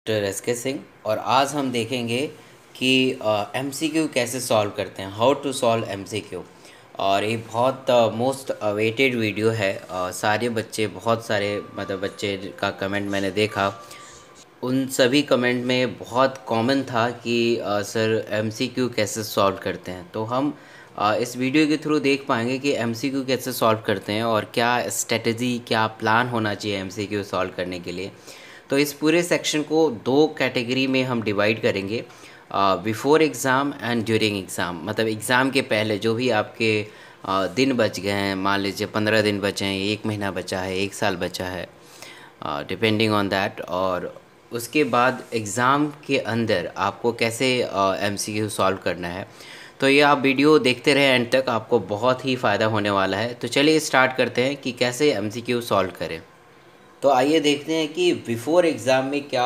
Doctor S K. Singh और आज हम देखेंगे कि एमसीक्यू कैसे सॉल्व करते हैं, हाउ टू सॉल्व एमसीक्यू। और ये बहुत मोस्ट अवेटेड वीडियो है। सारे बच्चे, बहुत सारे मतलब बच्चे का कमेंट मैंने देखा, उन सभी कमेंट में बहुत कॉमन था कि सर एमसीक्यू कैसे सॉल्व करते हैं। तो हम इस वीडियो के थ्रू देख पाएंगे कि एमसीक्यू कैसे सॉल्व करते हैं और क्या स्ट्रेटजी, क्या प्लान होना चाहिए एमसीक्यू सॉल्व करने के लिए। तो इस पूरे सेक्शन को दो कैटेगरी में हम डिवाइड करेंगे, before exam and during exam. मतलब एग्ज़ाम के पहले जो भी आपके दिन बच गए हैं, मान लीजिए 15 दिन बचे हैं, 1 महीना बचा है, 1 साल बचा है, डिपेंडिंग ऑन दैट। और उसके बाद एग्ज़ाम के अंदर आपको कैसे एमसीक्यू सॉल्व करना है। तो ये आप वीडियो देखते रहे एंड तक, आपको बहुत ही फ़ायदा होने वाला है। तो चलिए स्टार्ट करते हैं कि कैसे एमसीक्यू सॉल्व करें। तो आइए देखते हैं कि बिफोर एग्ज़ाम में क्या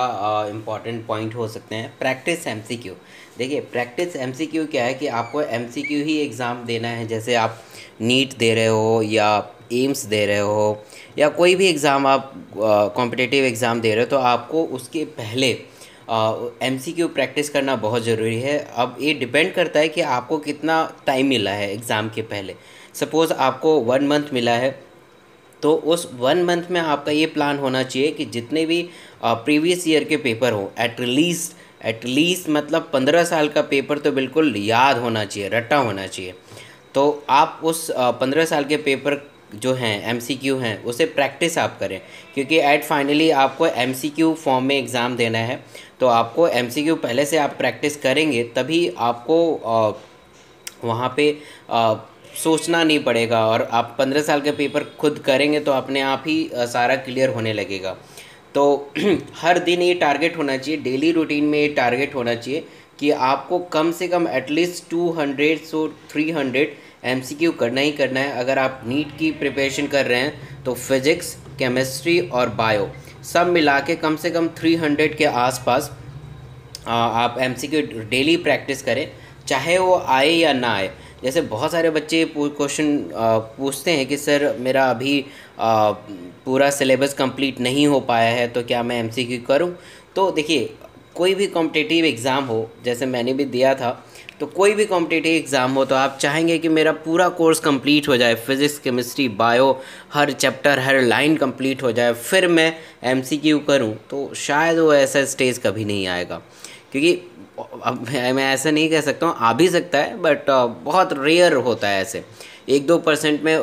इम्पॉर्टेंट पॉइंट हो सकते हैं। Practice MCQ. देखिए, प्रैक्टिस एमसीक्यू क्या है कि आपको एमसीक्यू ही एग्ज़ाम देना है। जैसे आप नीट दे रहे हो या एम्स दे रहे हो या कोई भी एग्ज़ाम आप कॉम्पिटिटिव एग्ज़ाम दे रहे हो, तो आपको उसके पहले एमसीक्यू प्रैक्टिस करना बहुत ज़रूरी है। अब ये डिपेंड करता है कि आपको कितना टाइम मिला है एग्ज़ाम के पहले। सपोज़ आपको 1 मंथ मिला है, तो उस 1 मंथ में आपका ये प्लान होना चाहिए कि जितने भी प्रीवियस ईयर के पेपर हो, एटलीस्ट मतलब 15 साल का पेपर तो बिल्कुल याद होना चाहिए, रट्टा होना चाहिए। तो आप उस 15 साल के पेपर जो हैं, एमसीक्यू हैं, उसे प्रैक्टिस आप करें, क्योंकि एट फाइनली आपको एमसीक्यू फॉर्म में एग्ज़ाम देना है। तो आपको एमसीक्यू पहले से आप प्रैक्टिस करेंगे तभी आपको वहाँ पे सोचना नहीं पड़ेगा। और आप 15 साल के पेपर खुद करेंगे तो अपने आप ही सारा क्लियर होने लगेगा। तो हर दिन ये टारगेट होना चाहिए, डेली रूटीन में ये टारगेट होना चाहिए कि आपको कम से कम एटलीस्ट 200 से 300 एमसीक्यू करना ही करना है। अगर आप नीट की प्रिपरेशन कर रहे हैं तो फिज़िक्स, केमिस्ट्री और बायो सब मिला के कम से कम 300 के आसपास आप एमसीक्यू डेली प्रैक्टिस करें, चाहे वो आए या ना आए। जैसे बहुत सारे बच्चे क्वेश्चन पूछते हैं कि सर मेरा अभी पूरा सिलेबस कंप्लीट नहीं हो पाया है, तो क्या मैं एमसीक्यू करूं। तो देखिए, कोई भी कॉम्पिटिटिव एग्ज़ाम हो, जैसे मैंने भी दिया था, तो कोई भी कॉम्पिटिटिव एग्ज़ाम हो तो आप चाहेंगे कि मेरा पूरा कोर्स कंप्लीट हो जाए, फिज़िक्स, केमिस्ट्री, बायो, हर चैप्टर, हर लाइन कंप्लीट हो जाए, फिर मैं एमसीक्यू करूं। तो शायद वो ऐसा स्टेज कभी नहीं आएगा, क्योंकि अब मैं ऐसा नहीं कह सकता हूँ, आ भी सकता है बट बहुत रेयर होता है। ऐसे 1-2% में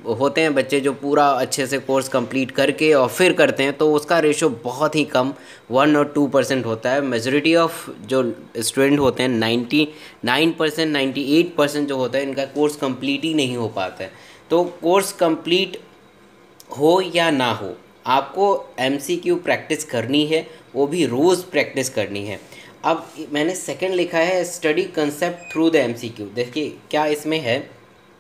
होते हैं बच्चे जो पूरा अच्छे से कोर्स कंप्लीट करके और फिर करते हैं, तो उसका रेशो बहुत ही कम 1 और 2% होता है। मेजॉरिटी ऑफ जो स्टूडेंट होते हैं 99%, 98% जो होता है, इनका कोर्स कंप्लीट ही नहीं हो पाता है। तो कोर्स कंप्लीट हो या ना हो, आपको एमसीक्यू प्रैक्टिस करनी है, वो भी रोज़ प्रैक्टिस करनी है। अब मैंने सेकंड लिखा है, study concept through the MCQ. देखिए क्या इसमें है,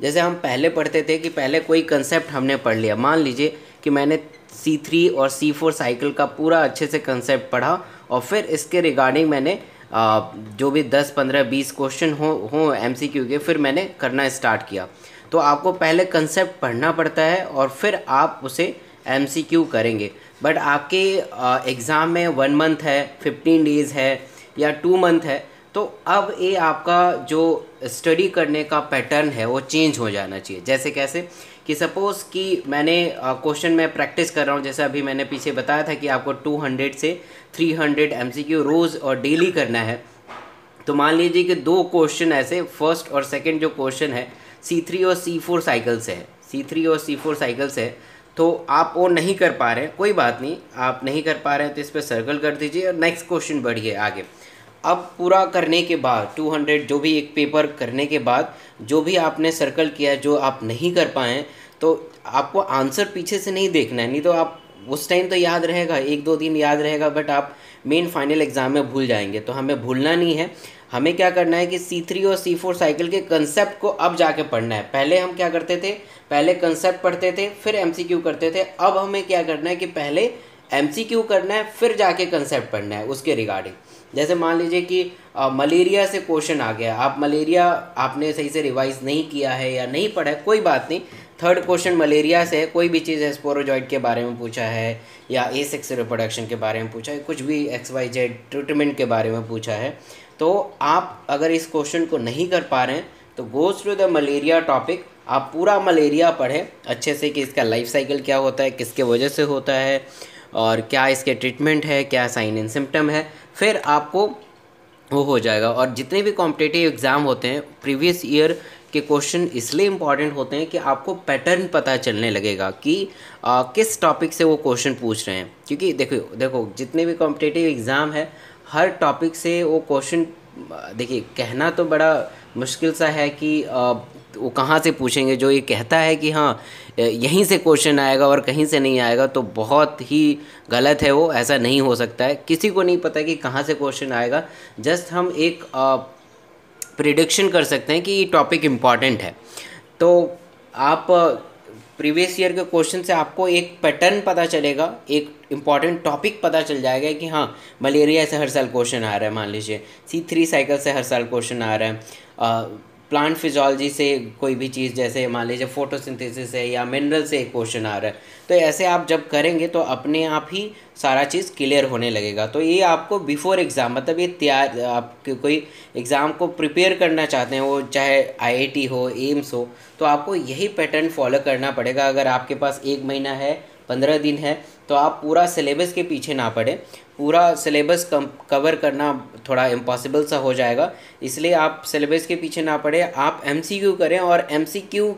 जैसे हम पहले पढ़ते थे कि पहले कोई कंसेप्ट हमने पढ़ लिया, मान लीजिए कि मैंने C3 और C4 साइकिल का पूरा अच्छे से कंसेप्ट पढ़ा और फिर इसके रिगार्डिंग मैंने जो भी 10, 15, 20 क्वेश्चन हो एमसीक्यू के, फिर मैंने करना स्टार्ट किया। तो आपको पहले कंसेप्ट पढ़ना पड़ता है और फिर आप उसे एमसीक्यू करेंगे। बट आपके एग्ज़ाम में 1 मंथ है, 15 डेज़ है या 2 मंथ है, तो अब ये आपका जो स्टडी करने का पैटर्न है वो चेंज हो जाना चाहिए। जैसे कैसे कि सपोज़ कि मैंने क्वेश्चन में प्रैक्टिस कर रहा हूँ, जैसे अभी मैंने पीछे बताया था कि आपको 200 से 300 एमसीक्यू रोज़ और डेली करना है। तो मान लीजिए कि 2 क्वेश्चन ऐसे, फर्स्ट और सेकंड जो क्वेश्चन है C3 और C4 साइकिल से है, C3 और C4 साइकिल से है, तो आप वो नहीं कर पा रहे हैं, कोई बात नहीं, आप नहीं कर पा रहे हैं तो इस पर सर्कल कर दीजिए और नेक्स्ट क्वेश्चन बढ़िए आगे। अब पूरा करने के बाद 200 जो भी एक पेपर करने के बाद जो भी आपने सर्कल किया है, जो आप नहीं कर पाए हैं, तो आपको आंसर पीछे से नहीं देखना है। नहीं तो आप उस टाइम तो याद रहेगा, 1-2 दिन याद रहेगा, बट आप मेन फाइनल एग्ज़ाम में भूल जाएंगे। तो हमें भूलना नहीं है। हमें क्या करना है कि C3 और C4 साइकिल के कंसेप्ट को अब जाके पढ़ना है। पहले हम क्या करते थे, पहले कंसेप्ट पढ़ते थे फिर एमसीक्यू करते थे। अब हमें क्या करना है कि पहले एमसीक्यू करना है फिर जाके कंसेप्ट पढ़ना है उसके रिगार्डिंग। जैसे मान लीजिए कि मलेरिया से क्वेश्चन आ गया, आप मलेरिया आपने सही से रिवाइज नहीं किया है या नहीं पढ़ा है, कोई बात नहीं, थर्ड क्वेश्चन मलेरिया से है, कोई भी चीज़ है, स्पोरोजॉइड के बारे में पूछा है या एसेक्स रिप्रोडक्शन के बारे में पूछा है, कुछ भी XYZ ट्रीटमेंट के बारे में पूछा है, तो आप अगर इस क्वेश्चन को नहीं कर पा रहे हैं तो goes to the malaria topic, आप पूरा मलेरिया पढ़ें अच्छे से कि इसका लाइफ साइकिल क्या होता है, किसके वजह से होता है और क्या इसके ट्रीटमेंट है, क्या साइन एंड सिम्टम है, फिर आपको वो हो जाएगा। और जितने भी कॉम्पिटिटिव एग्ज़ाम होते हैं प्रीवियस ईयर के क्वेश्चन इसलिए इम्पॉर्टेंट होते हैं कि आपको पैटर्न पता चलने लगेगा कि किस टॉपिक से वो क्वेश्चन पूछ रहे हैं, क्योंकि देखो देखो जितने भी कॉम्पिटिटिव एग्ज़ाम है हर टॉपिक से वो क्वेश्चन, देखिए कहना तो बड़ा मुश्किल सा है कि वो कहाँ से पूछेंगे, जो ये कहता है कि हाँ यहीं से क्वेश्चन आएगा और कहीं से नहीं आएगा तो बहुत ही गलत है, वो ऐसा नहीं हो सकता है। किसी को नहीं पता कि कहाँ से क्वेश्चन आएगा, जस्ट हम एक प्रिडिक्शन कर सकते हैं कि ये टॉपिक इम्पॉर्टेंट है। तो आप प्रीवियस ईयर के क्वेश्चन से आपको एक पैटर्न पता चलेगा, एक इम्पॉर्टेंट टॉपिक पता चल जाएगा कि हाँ मलेरिया से हर साल क्वेश्चन आ रहा है, मान लीजिए C3 साइकिल से हर साल क्वेश्चन आ रहा है, प्लांट फिजियोलॉजी से कोई भी चीज़ जैसे मान लीजिए फोटोसिंथेसिस है या मिनरल से एक क्वेश्चन आ रहा है, तो ऐसे आप जब करेंगे तो अपने आप ही सारा चीज़ क्लियर होने लगेगा। तो ये आपको बिफोर एग्ज़ाम, मतलब ये तैयार, आप कोई एग्ज़ाम को प्रिपेयर करना चाहते हैं, वो चाहे IIT हो, एम्स हो, तो आपको यही पैटर्न फॉलो करना पड़ेगा। अगर आपके पास 1 महीना है, 15 दिन है, तो आप पूरा सिलेबस के पीछे ना पड़े, पूरा सिलेबस कवर करना थोड़ा इम्पॉसिबल सा हो जाएगा, इसलिए आप सिलेबस के पीछे ना पड़े, आप MCQ करें और MCQ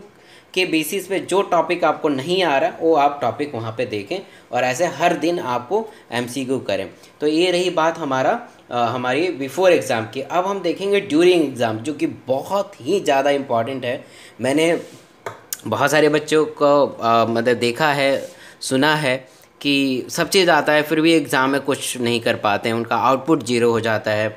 के बेसिस पे जो टॉपिक आपको नहीं आ रहा वो आप टॉपिक वहाँ पे देखें और ऐसे हर दिन आपको MCQ करें। तो ये रही बात हमारी बिफोर एग्ज़ाम की। अब हम देखेंगे ड्यूरिंग एग्ज़ाम, जो कि बहुत ही ज़्यादा इम्पॉर्टेंट है। मैंने बहुत सारे बच्चों को मतलब देखा है, सुना है कि सब चीज़ आता है फिर भी एग्ज़ाम में कुछ नहीं कर पाते हैं, उनका आउटपुट 0 हो जाता है।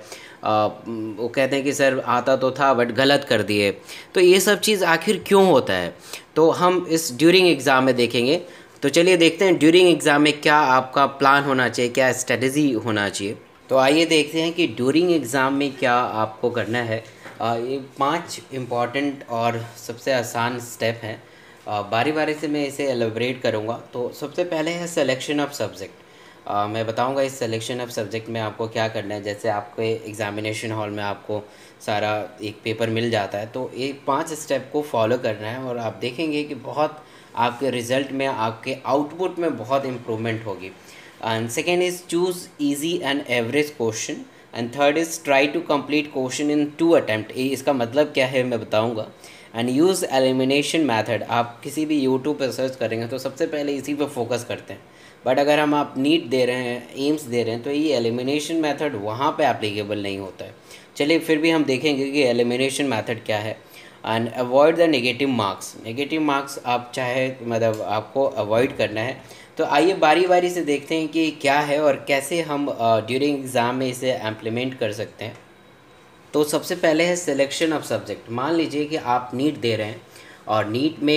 वो कहते हैं कि सर आता तो था बट गलत कर दिए। तो ये सब चीज़ आखिर क्यों होता है, तो हम इस ड्यूरिंग एग्ज़ाम में देखेंगे। तो चलिए देखते हैं ड्यूरिंग एग्ज़ाम में क्या आपका प्लान होना चाहिए, क्या स्ट्रेटजी होना चाहिए। तो आइए देखते हैं कि ड्यूरिंग एग्ज़ाम में क्या आपको करना है। ये 5 इम्पॉर्टेंट और सबसे आसान स्टेप हैं, बारी बारी से मैं इसे एलेबरेट करूँगा। तो सबसे पहले है सिलेक्शन ऑफ सब्जेक्ट। मैं बताऊँगा इस सिलेक्शन ऑफ सब्जेक्ट में आपको क्या करना है। जैसे आपके एग्ज़ामिनेशन हॉल में आपको सारा एक पेपर मिल जाता है, तो ये 5 स्टेप को फॉलो करना है और आप देखेंगे कि बहुत आपके रिज़ल्ट में, आपके आउटपुट में बहुत इम्प्रूवमेंट होगी। And second is choose easy and average question and third is try to complete question in 2 attempt. इसका मतलब क्या है मैं बताऊँगा। एंड यूज़ एलिमिनेशन मेथड, आप किसी भी यूट्यूब पर सर्च करेंगे तो सबसे पहले इसी पे फोकस करते हैं, बट अगर हम आप नीट दे रहे हैं, एम्स दे रहे हैं, तो ये एलिमिनेशन मेथड वहाँ पे एप्लीकेबल नहीं होता है। चलिए फिर भी हम देखेंगे कि एलिमिनेशन मेथड क्या है। And avoid the negative marks. Negative marks आप चाहे मतलब आपको अवॉइड करना है। तो आइए बारी बारी से देखते हैं कि क्या है और कैसे हम ड्यूरिंग एग्ज़ाम में इसे इम्प्लीमेंट कर सकते हैं। तो सबसे पहले है सिलेक्शन ऑफ सब्जेक्ट। मान लीजिए कि आप नीट दे रहे हैं और नीट में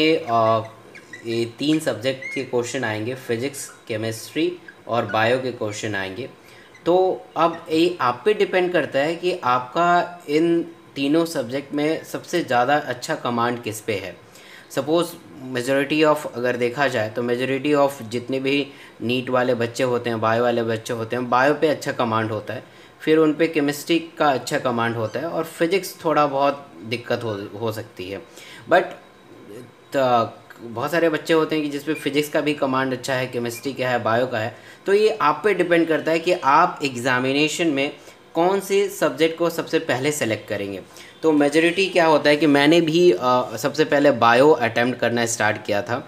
ये 3 सब्जेक्ट के क्वेश्चन आएंगे, फिज़िक्स, केमिस्ट्री और बायो के क्वेश्चन आएंगे। तो अब ये आप पे डिपेंड करता है कि आपका इन तीनों सब्जेक्ट में सबसे ज़्यादा अच्छा कमांड किस पे है। सपोज़ मेजॉरिटी ऑफ अगर देखा जाए तो मेजॉरिटी ऑफ जितने भी नीट वाले बच्चे होते हैं, बायो वाले बच्चे होते हैं, बायो पे अच्छा कमांड होता है, फिर उन पे केमिस्ट्री का अच्छा कमांड होता है और फिज़िक्स थोड़ा बहुत दिक्कत हो सकती है। बट बहुत सारे बच्चे होते हैं कि जिस पे फिज़िक्स का भी कमांड अच्छा है, केमिस्ट्री का है, बायो का है। तो ये आप पे डिपेंड करता है कि आप एग्ज़ामिनेशन में कौन से सब्जेक्ट को सबसे पहले सेलेक्ट करेंगे। तो मेजॉरिटी क्या होता है कि मैंने भी सबसे पहले बायो अटैम्प्ट करना स्टार्ट किया था।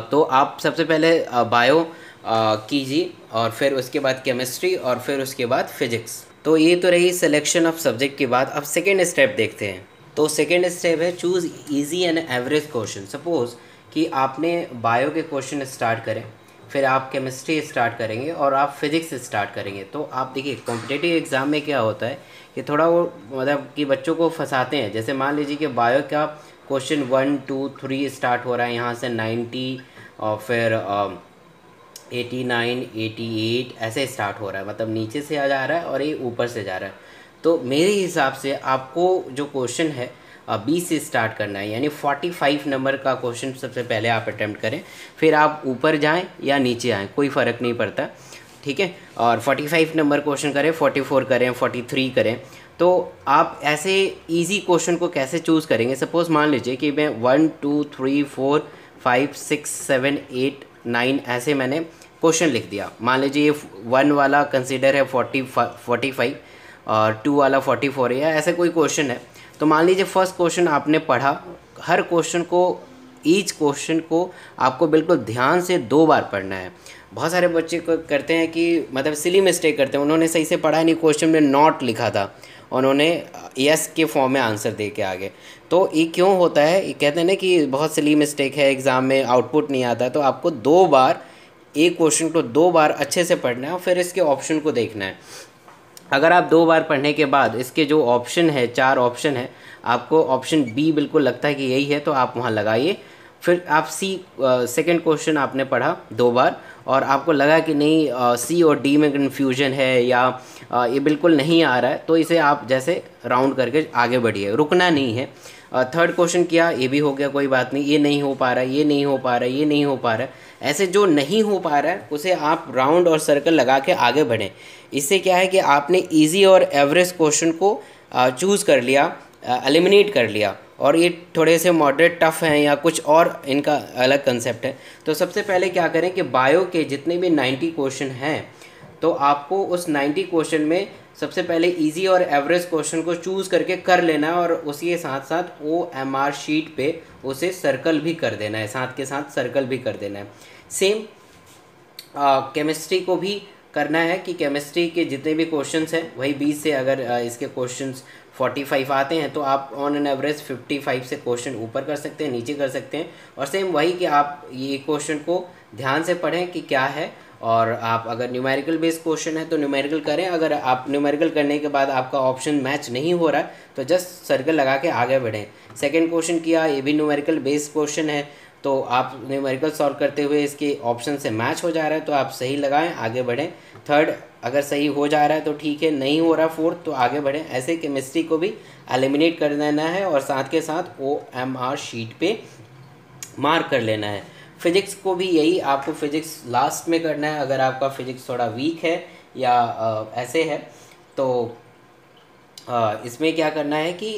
तो आप सबसे पहले बायो कीजिए और फिर उसके बाद केमिस्ट्री और फिर उसके बाद फिज़िक्स। तो ये तो रही सिलेक्शन ऑफ सब्जेक्ट की बात। अब सेकेंड स्टेप देखते हैं। तो सेकेंड स्टेप है choose easy and average question. Suppose कि आपने बायो के क्वेश्चन स्टार्ट करें, फिर आप केमिस्ट्री स्टार्ट करेंगे और आप फिज़िक्स स्टार्ट करेंगे। तो आप देखिए कॉम्पिटिटिव एग्ज़ाम में क्या होता है कि थोड़ा वो मतलब कि बच्चों को फंसाते हैं। जैसे मान लीजिए कि बायो का क्वेश्चन 1 2 3 स्टार्ट हो रहा है यहाँ से 90 और फिर 89 88 ऐसे स्टार्ट हो रहा है, मतलब नीचे से आ जा रहा है और ये ऊपर से जा रहा है। तो मेरे हिसाब से आपको जो क्वेश्चन है B से स्टार्ट करना है, यानी 45 नंबर का क्वेश्चन सबसे पहले आप अटैम्प्ट करें, फिर आप ऊपर जाएं या नीचे आएँ, कोई फ़र्क नहीं पड़ता, ठीक है। और 45 नंबर क्वेश्चन करें, 44 करें, 43 करें। तो आप ऐसे इजी क्वेश्चन को कैसे चूज़ करेंगे? सपोज़ मान लीजिए कि मैं 1 2 3 4 5 6 7 8 9 ऐसे मैंने क्वेश्चन लिख दिया। मान लीजिए ये 1 वाला कंसिडर है 45 और 2 वाला 44 है, या ऐसे कोई क्वेश्चन है। तो मान लीजिए फर्स्ट क्वेश्चन आपने पढ़ा, हर क्वेश्चन को, ईच क्वेश्चन को आपको बिल्कुल ध्यान से 2 बार पढ़ना है। बहुत सारे बच्चे को करते हैं कि मतलब सिली मिस्टेक करते हैं, उन्होंने सही से पढ़ा नहीं, क्वेश्चन में नॉट लिखा था, उन्होंने यस के फॉर्म में आंसर दे के आगे। तो ये क्यों होता है? ये कहते हैं ना कि बहुत सिली मिस्टेक है, एग्ज़ाम में आउटपुट नहीं आता है। तो आपको 2 बार एक क्वेश्चन को 2 बार अच्छे से पढ़ना है और फिर इसके ऑप्शन को देखना है। अगर आप 2 बार पढ़ने के बाद इसके जो ऑप्शन है, 4 ऑप्शन है, आपको ऑप्शन बी बिल्कुल लगता है कि यही है, तो आप वहाँ लगाइए। फिर आप सेकंड क्वेश्चन आपने पढ़ा 2 बार और आपको लगा कि नहीं सी और डी में कन्फ्यूजन है या ये बिल्कुल नहीं आ रहा है, तो इसे आप जैसे राउंड करके आगे बढ़िए, रुकना नहीं है। थर्ड क्वेश्चन किया, ये भी हो गया, कोई बात नहीं, ये नहीं हो पा रहा है, ये नहीं हो पा रहा है, ये नहीं हो पा रहा है, ऐसे जो नहीं हो पा रहा है उसे आप राउंड और सर्कल लगा के आगे बढ़ें। इससे क्या है कि आपने इजी और एवरेज क्वेश्चन को चूज़ कर लिया, एलिमिनेट कर लिया, और ये थोड़े से मॉडरेट टफ हैं या कुछ और इनका अलग कंसेप्ट है। तो सबसे पहले क्या करें कि बायो के जितने भी 90 क्वेश्चन हैं, तो आपको उस 90 क्वेश्चन में सबसे पहले इजी और एवरेज क्वेश्चन को चूज़ करके कर लेना है, और उसी के साथ साथ OMR शीट पे उसे सर्कल भी कर देना है, साथ के साथ सर्कल भी कर देना है। सेम केमिस्ट्री को भी करना है कि केमिस्ट्री के जितने भी क्वेश्चंस हैं वही 20 से, अगर इसके क्वेश्चंस 45 आते हैं तो आप ऑन एन एवरेज 55 से क्वेश्चन ऊपर कर सकते हैं, नीचे कर सकते हैं। और सेम वही कि आप ये क्वेश्चन को ध्यान से पढ़ें कि क्या है, और आप अगर न्यूमेरिकल बेस्ड क्वेश्चन है तो न्यूमेरिकल करें। अगर आप न्यूमेरिकल करने के बाद आपका ऑप्शन मैच नहीं हो रहा है तो जस्ट सर्कल लगा के आगे बढ़ें। सेकेंड क्वेश्चन किया, ये भी न्यूमेरिकल बेस्ड क्वेश्चन है, तो आप न्यूमेरिकल सॉल्व करते हुए इसके ऑप्शन से मैच हो जा रहा है तो आप सही लगाएं, आगे बढ़ें। थर्ड अगर सही हो जा रहा है तो ठीक है, नहीं हो रहा फोर्थ तो आगे बढ़ें। ऐसे केमिस्ट्री को भी एलिमिनेट कर देना है और साथ के साथ OMR शीट पे मार्क कर लेना है। फिजिक्स को भी यही, आपको फिजिक्स लास्ट में करना है अगर आपका फिजिक्स थोड़ा वीक है या ऐसे है। तो इसमें क्या करना है कि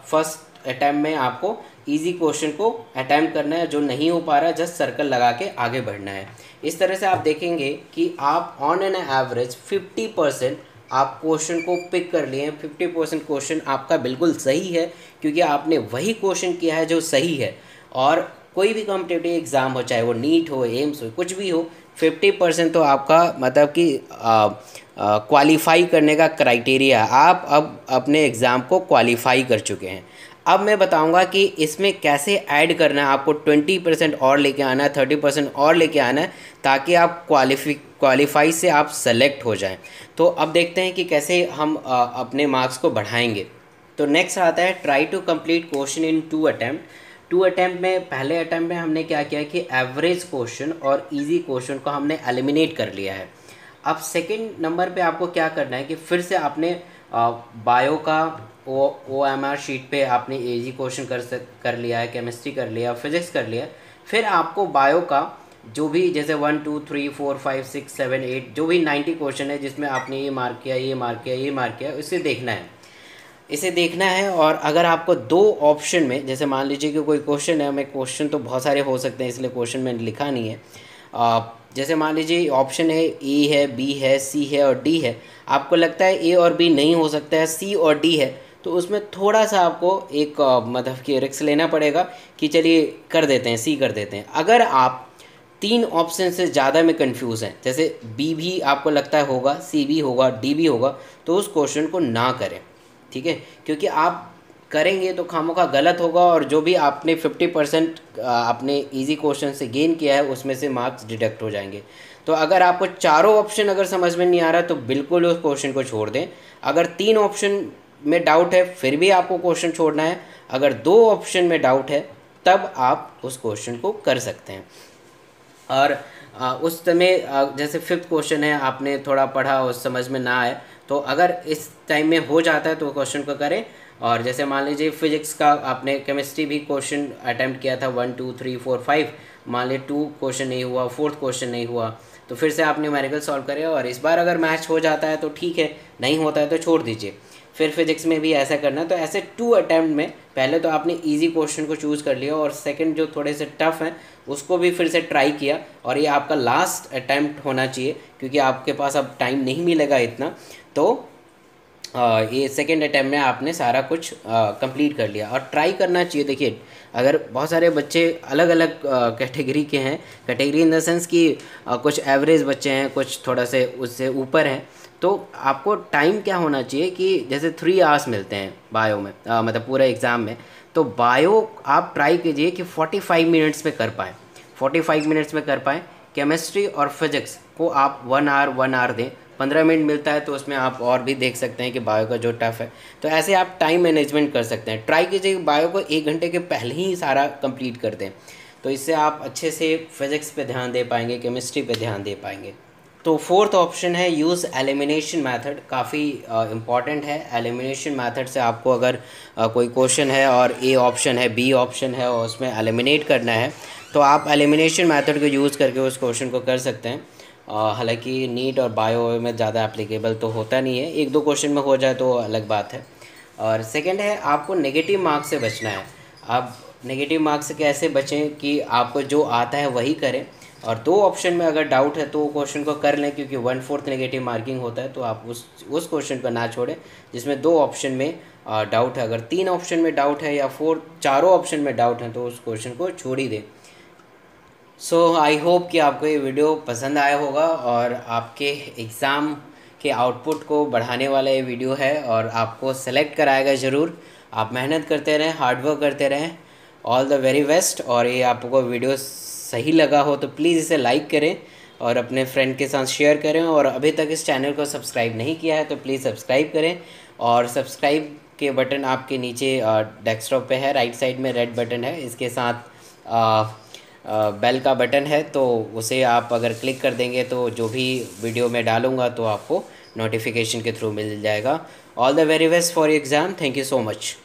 फर्स्ट अटैम्प्ट में आपको इजी क्वेश्चन को अटैम्प्ट करना है, जो नहीं हो पा रहा है जस्ट सर्कल लगा के आगे बढ़ना है। इस तरह से आप देखेंगे कि आप ऑन एन एवरेज 50% आप क्वेश्चन को पिक कर लिए हैं। 50% क्वेश्चन आपका बिल्कुल सही है, क्योंकि आपने वही क्वेश्चन किया है जो सही है। और कोई भी कॉम्पिटिटिव एग्ज़ाम हो, चाहे वो नीट हो, एम्स हो, कुछ भी हो, 50% तो आपका मतलब कि क्वालिफाई करने का क्राइटेरिया, आप अब अपने एग्ज़ाम को क्वालिफाई कर चुके हैं। अब मैं बताऊंगा कि इसमें कैसे ऐड करना है, आपको 20% और लेके आना है, 30% और लेके आना है, ताकि आप क्वालिफाई से आप सेलेक्ट हो जाएं। तो अब देखते हैं कि कैसे हम अपने मार्क्स को बढ़ाएंगे। तो नेक्स्ट आता है try to complete question in 2 attempt. 2 attempt में, पहले अटैम्प्ट में हमने क्या किया कि एवरेज क्वेश्चन और इजी क्वेश्चन को हमने एलिमिनेट कर लिया है। अब सेकंड नंबर पे आपको क्या करना है कि फिर से आपने बायो का OMR शीट पे आपने इजी क्वेश्चन कर लिया है, केमिस्ट्री कर लिया, फिजिक्स कर लिया। फिर आपको बायो का जो भी, जैसे 1 2 3 4 5 6 7 8 जो भी 90 क्वेश्चन है जिसमें आपने ये मार्क किया, ये मार्क किया, ये मार्क किया, इसे देखना है, इसे देखना है। और अगर आपको 2 ऑप्शन में, जैसे मान लीजिए कि कोई क्वेश्चन है, मैं क्वेश्चन तो बहुत सारे हो सकते हैं इसलिए क्वेश्चन मैंने लिखा नहीं है, जैसे मान लीजिए ऑप्शन है ए है, बी है, सी है और डी है। आपको लगता है ए और बी नहीं हो सकता है, सी और डी है, तो उसमें थोड़ा सा आपको एक मतलब कि रिस्क लेना पड़ेगा कि चलिए कर देते हैं, सी कर देते हैं। अगर आप 3 ऑप्शन से ज़्यादा में कंफ्यूज हैं, जैसे बी भी आपको लगता है होगा, सी भी होगा, डी भी होगा, तो उस क्वेश्चन को ना करें, ठीक है, क्योंकि आप करेंगे तो खामोखा गलत होगा और जो भी आपने 50% आपने इजी क्वेश्चन से गेन किया है उसमें से मार्क्स डिडक्ट हो जाएंगे। तो अगर आपको चारों ऑप्शन अगर समझ में नहीं आ रहा तो बिल्कुल उस क्वेश्चन को छोड़ दें। अगर 3 ऑप्शन में डाउट है फिर भी आपको क्वेश्चन छोड़ना है। अगर 2 ऑप्शन में डाउट है तब आप उस क्वेश्चन को कर सकते हैं। और उस समय जैसे 5th क्वेश्चन है, आपने थोड़ा पढ़ा और समझ में ना आए, तो अगर इस टाइम में हो जाता है तो क्वेश्चन को करें। और जैसे मान लीजिए फिजिक्स का आपने केमिस्ट्री भी क्वेश्चन अटैम्प्ट किया था 1 2 3 4 5, मान लीजिए 2 क्वेश्चन नहीं हुआ, 4th क्वेश्चन नहीं हुआ, तो फिर से आप न्यूमेरिकल सॉल्व करें और इस बार अगर मैच हो जाता है तो ठीक है, नहीं होता है तो छोड़ दीजिए। फिर फिजिक्स में भी ऐसा करना है। तो ऐसे 2 अटैम्प्ट में पहले तो आपने इजी क्वेश्चन को चूज़ कर लिया और सेकंड जो थोड़े से टफ हैं उसको भी फिर से ट्राई किया, और ये आपका लास्ट अटैम्प्ट होना चाहिए क्योंकि आपके पास अब टाइम नहीं मिलेगा इतना। तो ये सेकेंड अटैम्प्ट में आपने सारा कुछ कंप्लीट कर लिया और ट्राई करना चाहिए। देखिए अगर बहुत सारे बच्चे अलग अलग कैटेगरी के हैं, कैटेगरी इन द सेंस कि कुछ एवरेज बच्चे हैं, कुछ थोड़ा से उससे ऊपर हैं, तो आपको टाइम क्या होना चाहिए कि जैसे 3 आवर्स मिलते हैं बायो में, मतलब पूरे एग्ज़ाम में, तो बायो आप ट्राई कीजिए कि 45 मिनट्स में कर पाएँ, 45 मिनट्स में कर पाएँ। केमिस्ट्री और फिजिक्स को आप 1 आवर दें, 15 मिनट मिलता है तो उसमें आप और भी देख सकते हैं कि बायो का जो टफ है, तो ऐसे आप टाइम मैनेजमेंट कर सकते हैं। ट्राई कीजिए कि बायो को 1 घंटे के पहले ही सारा कंप्लीट कर दें, तो इससे आप अच्छे से फिजिक्स पे ध्यान दे पाएंगे, केमिस्ट्री पे ध्यान दे पाएंगे। तो फोर्थ ऑप्शन है यूज़ एलिमिनेशन मेथड, काफ़ी इम्पॉर्टेंट है। एलिमिनेशन मेथड से आपको अगर कोई क्वेश्चन है और ए ऑप्शन है, बी ऑप्शन है और उसमें एलिमिनेट करना है, तो आप एलिमिनेशन मेथड को यूज़ करके उस क्वेश्चन को कर सकते हैं। हालांकि नीट और बायो में ज़्यादा एप्लीकेबल तो होता नहीं है, 1-2 क्वेश्चन में हो जाए तो अलग बात है। और सेकंड है आपको नेगेटिव मार्क्स से बचना है। आप नेगेटिव मार्क्स से कैसे बचें कि आपको जो आता है वही करें, और 2 ऑप्शन में अगर डाउट है तो वो क्वेश्चन को कर लें क्योंकि 1/4 नेगेटिव मार्किंग होता है, तो आप उस क्वेश्चन को ना छोड़ें जिसमें 2 ऑप्शन में डाउट है। अगर 3 ऑप्शन में डाउट है या चारों ऑप्शन में डाउट है तो उस क्वेश्चन को छोड़ ही दें। सो आई होप कि आपको ये वीडियो पसंद आया होगा और आपके एग्ज़ाम के आउटपुट को बढ़ाने वाला ये वीडियो है और आपको सेलेक्ट कराएगा ज़रूर। आप मेहनत करते रहें, हार्डवर्क करते रहें। All the very best. और ये आपको वीडियो सही लगा हो तो प्लीज़ इसे लाइक करें और अपने फ्रेंड के साथ शेयर करें, और अभी तक इस चैनल को सब्सक्राइब नहीं किया है तो प्लीज़ सब्सक्राइब करें। और सब्सक्राइब के बटन आपके नीचे डेस्कटॉप पे है, राइट साइड में रेड बटन है, इसके साथ बेल का बटन है, तो उसे आप अगर क्लिक कर देंगे तो जो भी वीडियो मैं डालूँगा तो आपको नोटिफिकेशन के थ्रू मिल जाएगा। All the very best for exam. Thank you so much.